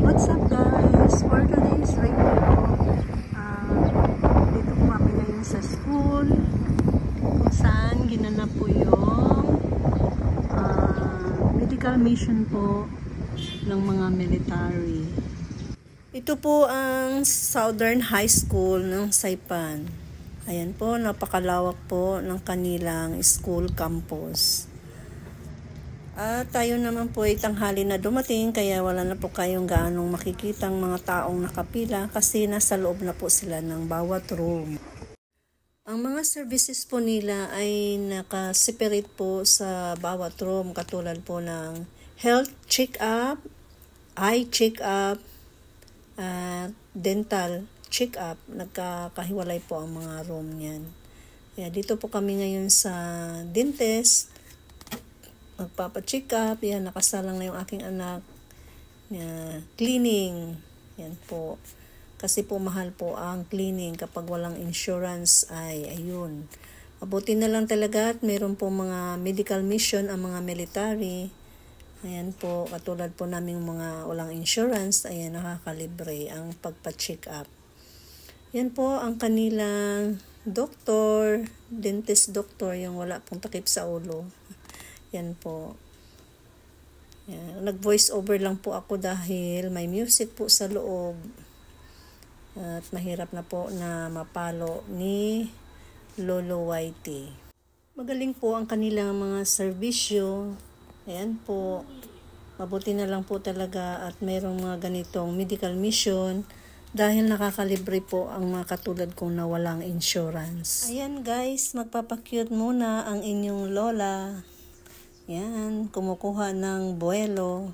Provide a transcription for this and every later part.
What's up guys? For today's review, dito po kami ngayon sa school kung saan ginanap po yung medical mission po ng mga military. Ito po ang Southern High School ng Saipan. Ayan po, napakalawak po ng kanilang school campus. At tayo naman po ay tanghali na dumating, kaya wala na po kayong gaanong makikitang mga taong nakapila kasi nasa loob na po sila ng bawat room. Ang mga services po nila ay naka-separate po sa bawat room, katulad po ng health check-up, eye check-up, dental check-up. Nagkakahiwalay po ang mga room niyan. Kaya dito po kami ngayon sa dentist. Magpapa-check up. Yan, nakasalang na yung aking anak. Cleaning. Yan po. Kasi po mahal po ang cleaning kapag walang insurance ay ayun. Mabuti na lang talaga at mayroon po mga medical mission ang mga military. Ayan po, katulad po naming mga walang insurance, ayan, nakakalibre ang pagpa-check up. Yan po ang kanilang doktor, dentist doctor, yung wala pong takip sa ulo. Yan po. Yan. Nag-voice over lang po ako dahil may music po sa loob. At mahirap na po na mapalo ni Lolo Whitey. Magaling po ang kanilang mga serbisyo. Ayan po. Mabuti na lang po talaga at mayroong mga ganitong medical mission dahil nakakalibre po ang mga katulad kong nawalang insurance. Ayan guys, magpapakyut muna ang inyong lola. Yan, kumukuha ng buwelo.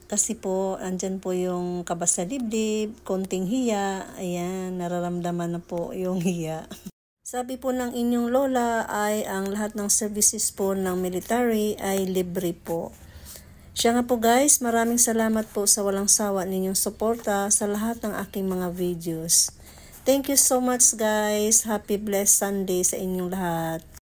Kasi po, andyan po yung kaba sa dibdib, konting hiya. Ayan, nararamdaman na po yung hiya. Sabi po ng inyong lola ay ang lahat ng services po ng military ay libre po. Siya nga po guys, maraming salamat po sa walang sawa ninyong suporta sa lahat ng aking mga videos. Thank you so much guys. Happy blessed Sunday sa inyong lahat.